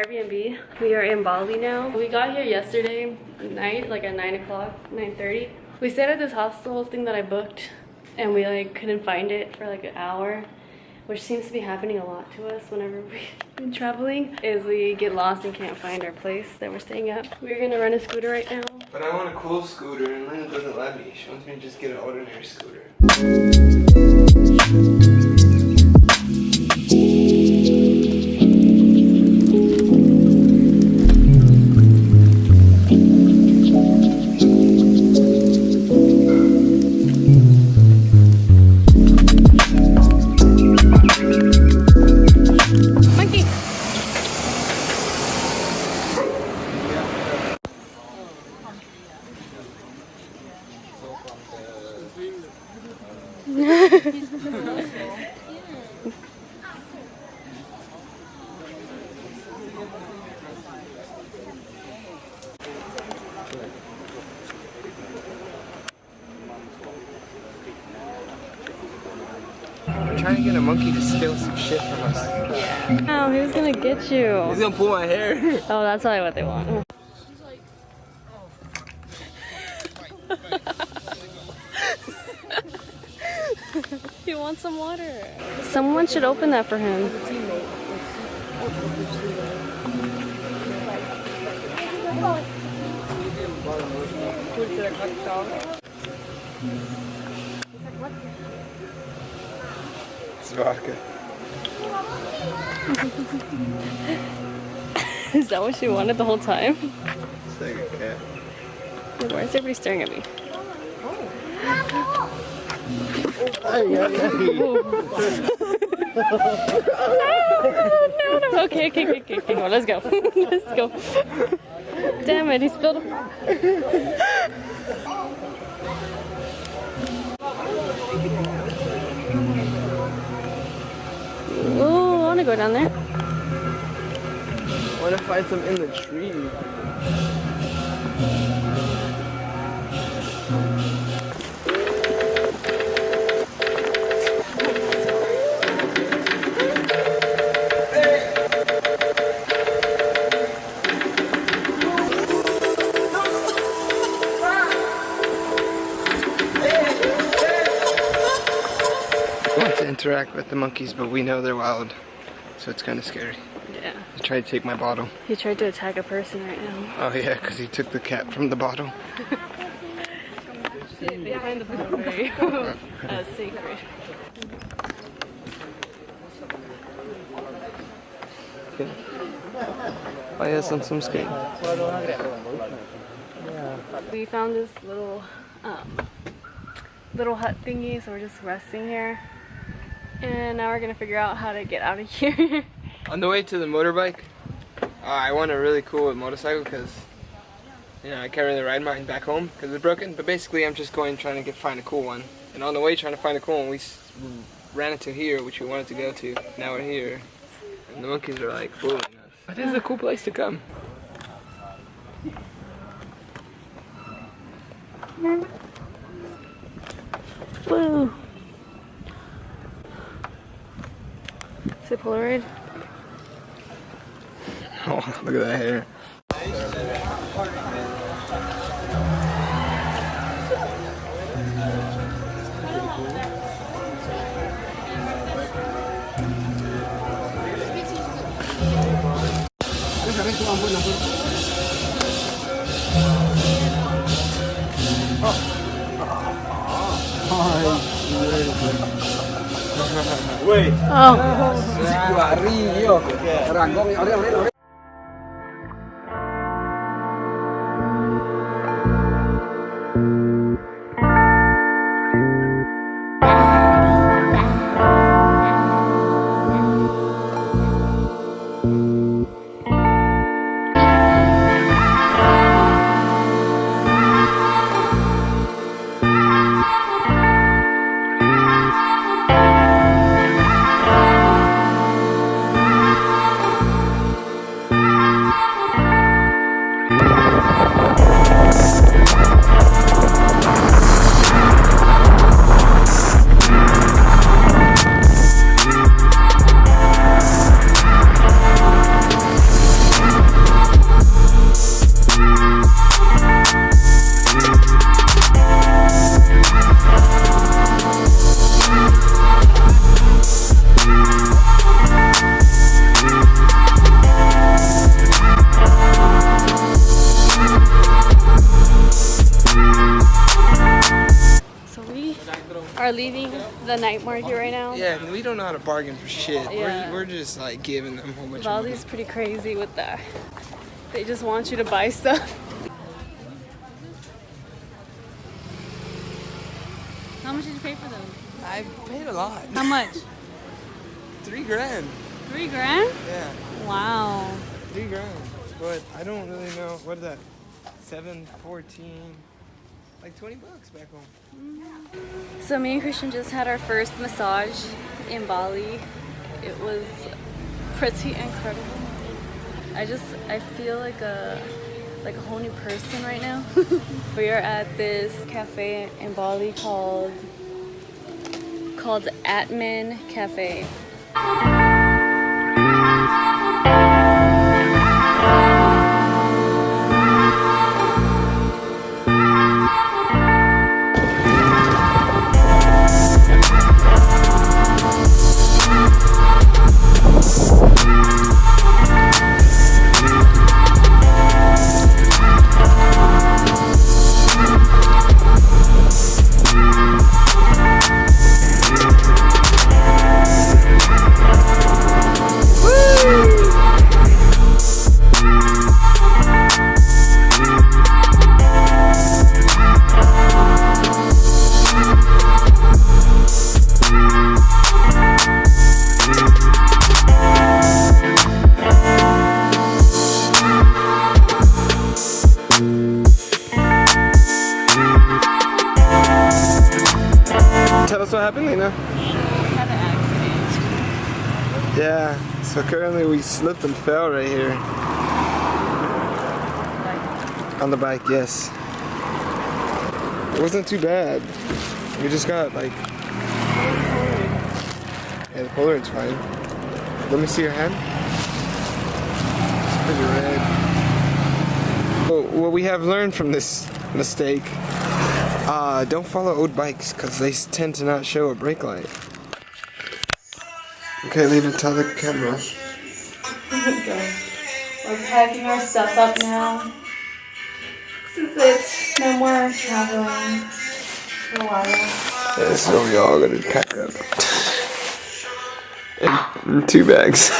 Airbnb. We are in Bali now. We got here yesterday night, like at 9 o'clock, 9:30. We stayed at this hostel thing that I booked and we like couldn't find it for like an hour, which seems to be happening a lot to us whenever we've been traveling, is we get lost and can't find our place that we're staying at. We're gonna rent a scooter right now. But I want a cool scooter and Lena doesn't let me. She wants me to just get an ordinary scooter. I'm trying to get a monkey to steal some shit from us. Yeah. Oh, he was gonna get you. He's gonna pull my hair. Oh, that's probably what they want. He wants some water. Someone should open that for him. It's vodka. Is that what she wanted the whole time? It's like a cat. Why is everybody staring at me? No. Okay, well, let's go. Let's go. Damn it, he spilled. Ooh, I want to go down there. I want to find some in the tree. Interact with the monkeys, but we know they're wild, so it's kind of scary. Yeah. He tried to take my bottle. He tried to attack a person right now. Oh yeah, because he took the cap from the bottle. They find the bottle very sacred. Okay. Oh yes, on some skate. We found this little hut thingy, so we're just resting here. And now we're gonna figure out how to get out of here. On the way to the motorbike, I want a really cool motorcycle because, you know, I can't really ride mine back home because it's broken. But basically, I'm just trying to find a cool one. And on the way trying to find a cool one, we ran into here, which we wanted to go to. Now we're here, and the monkeys are like bullying us. But this is a cool place to come. Woo! Is it Polaroid? Oh, look at that hair. Oh. are leaving the night market right now. Yeah, and we don't know how to bargain for shit. Yeah. We're just like giving them a whole bunch of Bali's money. pretty crazy with that. They just want you to buy stuff. How much did you pay for those? I paid a lot. How much? $3 grand. 3 grand? Yeah, Wow. 3 grand. But I don't really know. What is that? 7, 14, like 20 bucks back home. So me and Christian just had our first massage in Bali. It was pretty incredible. I feel like a whole new person right now. We are at this cafe in Bali called Atman Cafe. Tell us what happened, Lena. Had an accident. Yeah, so currently we slipped and fell right here. On the bike, yes. It wasn't too bad. We just got like... Yeah, the Polaroid's fine. Let me see your hand. It's pretty red. Well, what we have learned from this mistake, don't follow old bikes because they tend to not show a brake light. Okay, Lena, tell the camera. Okay. We're packing our stuff up now. Since it's no more traveling for a while. Yeah, so we all gotta pack up. And 2 bags.